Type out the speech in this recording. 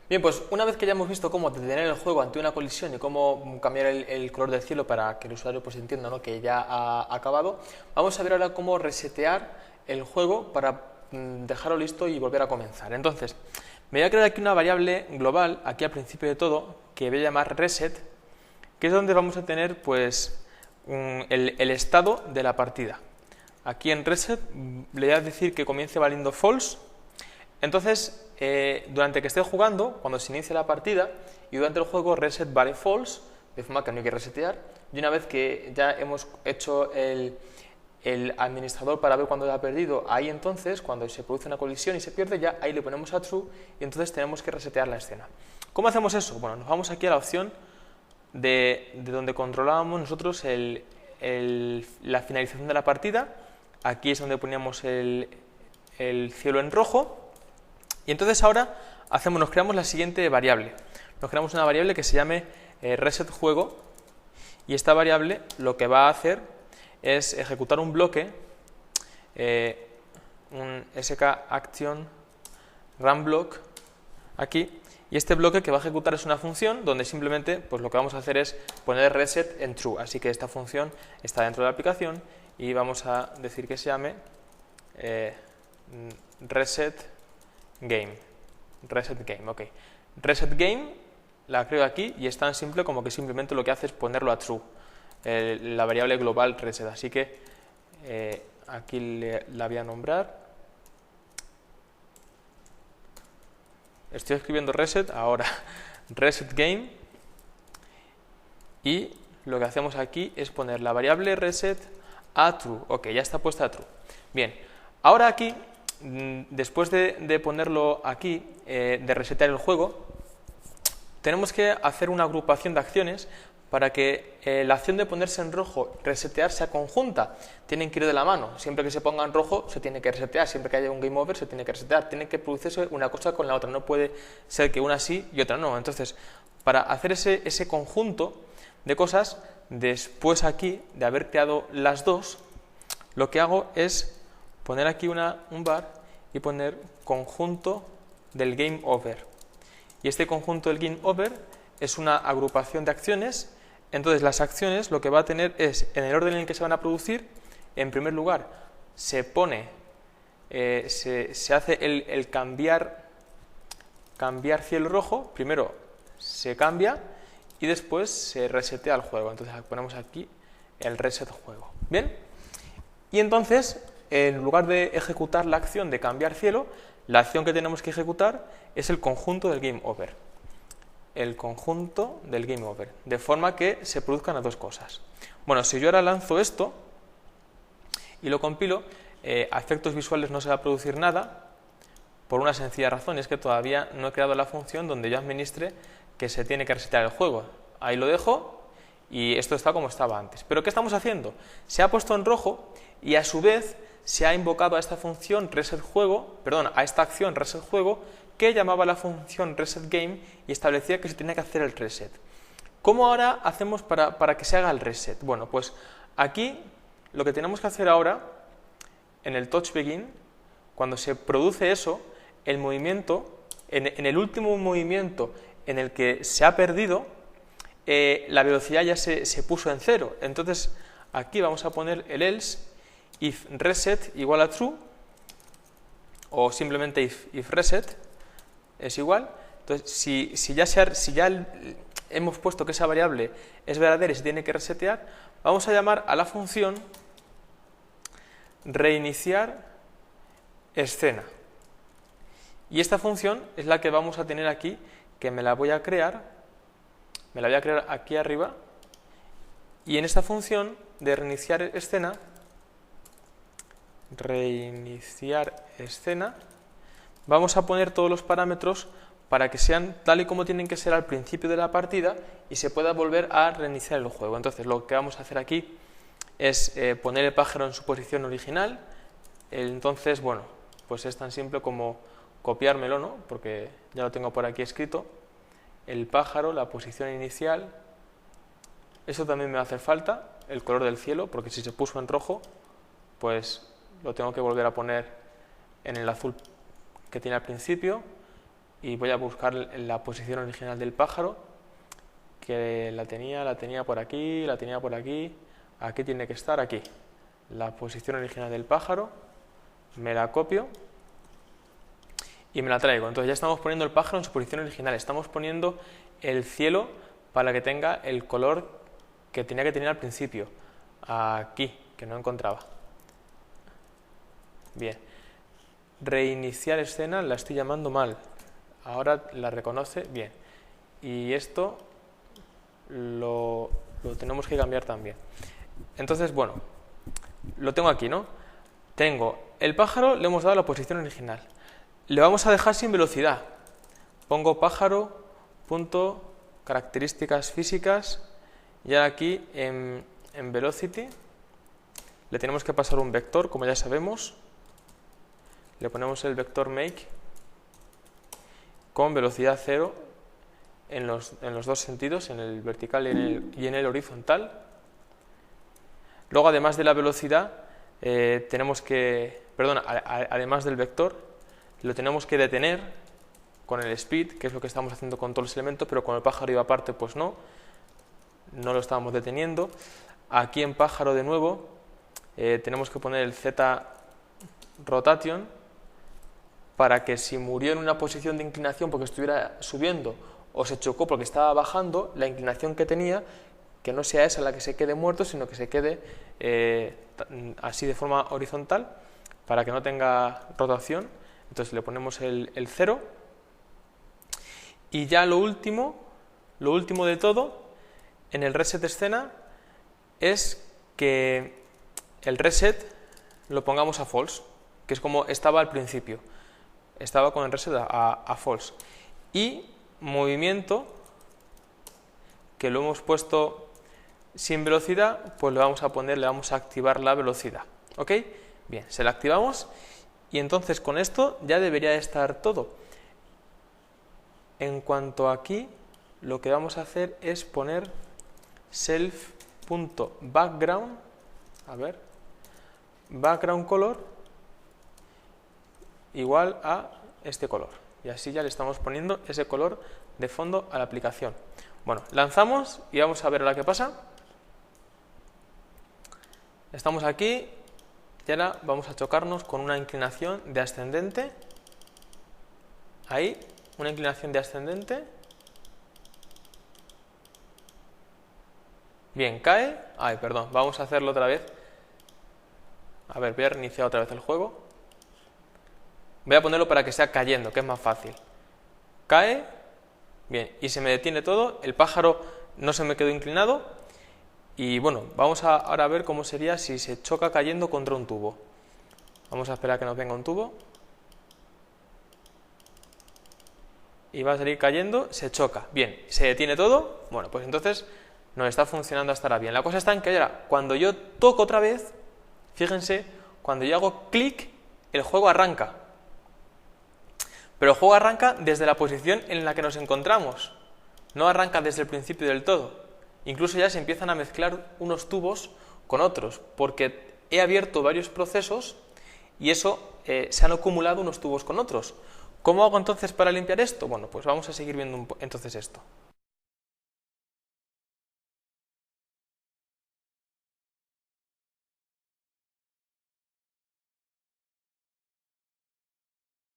Bien, pues una vez que ya hemos visto cómo detener el juego ante una colisión y cómo cambiar el color del cielo para que el usuario pues entienda, ¿no?, que ya ha acabado, vamos a ver ahora cómo resetear el juego para dejarlo listo y volver a comenzar. Entonces, me voy a crear aquí una variable global, aquí al principio de todo, que voy a llamar reset, que es donde vamos a tener pues el estado de la partida. Aquí en reset le voy a decir que comience valiendo false. Entonces, durante que esté jugando, cuando se inicie la partida y durante el juego, reset vale false, de forma que no hay que resetear. Y una vez que ya hemos hecho el administrador para ver cuándo ha perdido, ahí entonces, cuando se produce una colisión y se pierde, ya ahí le ponemos a true y entonces tenemos que resetear la escena. ¿Cómo hacemos eso? Bueno, nos vamos aquí a la opción de donde controlábamos nosotros la finalización de la partida. Aquí es donde poníamos el cielo en rojo. Y entonces ahora nos creamos la siguiente variable. Nos creamos una variable que se llame reset juego, y esta variable lo que va a hacer es ejecutar un bloque, un sk action run block aquí, y este bloque que va a ejecutar es una función donde simplemente pues lo que vamos a hacer es poner reset en true, así que esta función está dentro de la aplicación y vamos a decir que se llame reset game, ok. Reset game la creo aquí y es tan simple como que simplemente lo que hace es ponerlo a true, la variable global reset, así que aquí la voy a nombrar. Estoy escribiendo reset ahora, reset game, y lo que hacemos aquí es poner la variable reset a true, ok, ya está puesta a true. Bien, ahora aquí, después de ponerlo aquí, de resetear el juego, tenemos que hacer una agrupación de acciones para que la acción de ponerse en rojo, resetear, sea conjunta. Tienen que ir de la mano. Siempre que se ponga en rojo se tiene que resetear, siempre que haya un game over se tiene que resetear. Tiene que producirse una cosa con la otra, no puede ser que una sí y otra no. Entonces, para hacer ese conjunto de cosas, después aquí de haber creado las dos, lo que hago es poner aquí un var y poner conjunto del game over. Y este conjunto del game over es una agrupación de acciones. Entonces las acciones lo que va a tener es, en el orden en el que se van a producir, en primer lugar se pone, se hace el cambiar cielo rojo, primero se cambia y después se resetea el juego. Entonces ponemos aquí el reset juego. ¿Bien? Y entonces, en lugar de ejecutar la acción de cambiar cielo, la acción que tenemos que ejecutar es el conjunto del game over. El conjunto del game over, de forma que se produzcan las dos cosas. Bueno, si yo ahora lanzo esto y lo compilo, a efectos visuales no se va a producir nada, por una sencilla razón, es que todavía no he creado la función donde yo administre que se tiene que resetear el juego. Ahí lo dejo y esto está como estaba antes. ¿Pero qué estamos haciendo? Se ha puesto en rojo y a su vez se ha invocado a esta función reset juego, perdón, a esta acción reset juego, que llamaba la función reset game y establecía que se tenía que hacer el reset. ¿Cómo ahora hacemos para que se haga el reset? Bueno, pues aquí lo que tenemos que hacer ahora, en el touch begin, cuando se produce eso, el movimiento, en el último movimiento en el que se ha perdido, la velocidad ya se puso en 0. Entonces aquí vamos a poner el else if reset igual a true, o simplemente if reset es igual. Entonces, si ya hemos puesto que esa variable es verdadera y se tiene que resetear, vamos a llamar a la función reiniciar escena. Y esta función es la que vamos a tener aquí, que me la voy a crear aquí arriba, y en esta función de reiniciar escena, vamos a poner todos los parámetros para que sean tal y como tienen que ser al principio de la partida y se pueda volver a reiniciar el juego. Entonces lo que vamos a hacer aquí es poner el pájaro en su posición original. Entonces, bueno, pues es tan simple como copiármelo, ¿no?, porque ya lo tengo por aquí escrito. El pájaro, la posición inicial. Eso también me va a hacer falta, el color del cielo, porque si se puso en rojo, pues lo tengo que volver a poner en el azul que tiene al principio. y voy a buscar la posición original del pájaro, que la tenía por aquí, aquí tiene que estar, aquí. La posición original del pájaro, me la copio y me la traigo. Entonces ya estamos poniendo el pájaro en su posición original, estamos poniendo el cielo para que tenga el color que tenía que tener al principio, aquí, que no encontraba. Bien, reiniciar escena, la estoy llamando mal, ahora la reconoce, bien, y esto lo tenemos que cambiar también. Entonces, bueno, lo tengo aquí, ¿no? Tengo el pájaro, le hemos dado la posición original, le vamos a dejar sin velocidad, pongo pájaro, punto, características físicas, y ahora aquí en velocity le tenemos que pasar un vector, como ya sabemos, le ponemos el vector make con velocidad 0 en los dos sentidos, en el vertical y en el horizontal. Luego, además de la velocidad, además del vector, lo tenemos que detener con el speed, que es lo que estamos haciendo con todos los elementos, pero con el pájaro iba aparte, pues no lo estábamos deteniendo. Aquí en pájaro de nuevo tenemos que poner el z rotation para que si murió en una posición de inclinación porque estuviera subiendo o se chocó porque estaba bajando, la inclinación que tenía, que no sea esa la que se quede muerto, sino que se quede así de forma horizontal para que no tenga rotación. Entonces le ponemos el 0 y ya lo último de todo en el reset escena es que el reset lo pongamos a false, que es como estaba al principio, estaba con el reset a false, y movimiento, que lo hemos puesto sin velocidad, pues le vamos a activar la velocidad, ¿ok? Bien, se la activamos y entonces con esto ya debería estar todo. En cuanto a aquí, lo que vamos a hacer es poner self.background, background color igual a este color, y así ya le estamos poniendo ese color de fondo a la aplicación. Bueno, lanzamos y vamos a ver ahora qué pasa. Estamos aquí y ahora vamos a chocarnos con una inclinación de ascendente, ahí, una inclinación de ascendente. Bien, cae. Perdón, vamos a hacerlo otra vez. A ver, voy a reiniciar otra vez el juego. Voy a ponerlo para que sea cayendo, que es más fácil. Cae. Bien, y se me detiene todo. El pájaro no se me quedó inclinado. Y bueno, vamos ahora a ver cómo sería si se choca cayendo contra un tubo. Vamos a esperar a que nos venga un tubo. Y va a salir cayendo, se choca. Bien, se detiene todo. Bueno, pues entonces nos está funcionando hasta ahora bien. La cosa está en que ahora, cuando yo toco otra vez, fíjense, cuando yo hago clic, el juego arranca. Pero el juego arranca desde la posición en la que nos encontramos. No arranca desde el principio del todo. Incluso ya se empiezan a mezclar unos tubos con otros, porque he abierto varios procesos y eso se han acumulado unos tubos con otros. ¿Cómo hago entonces para limpiar esto? Bueno, pues vamos a seguir viendo entonces esto.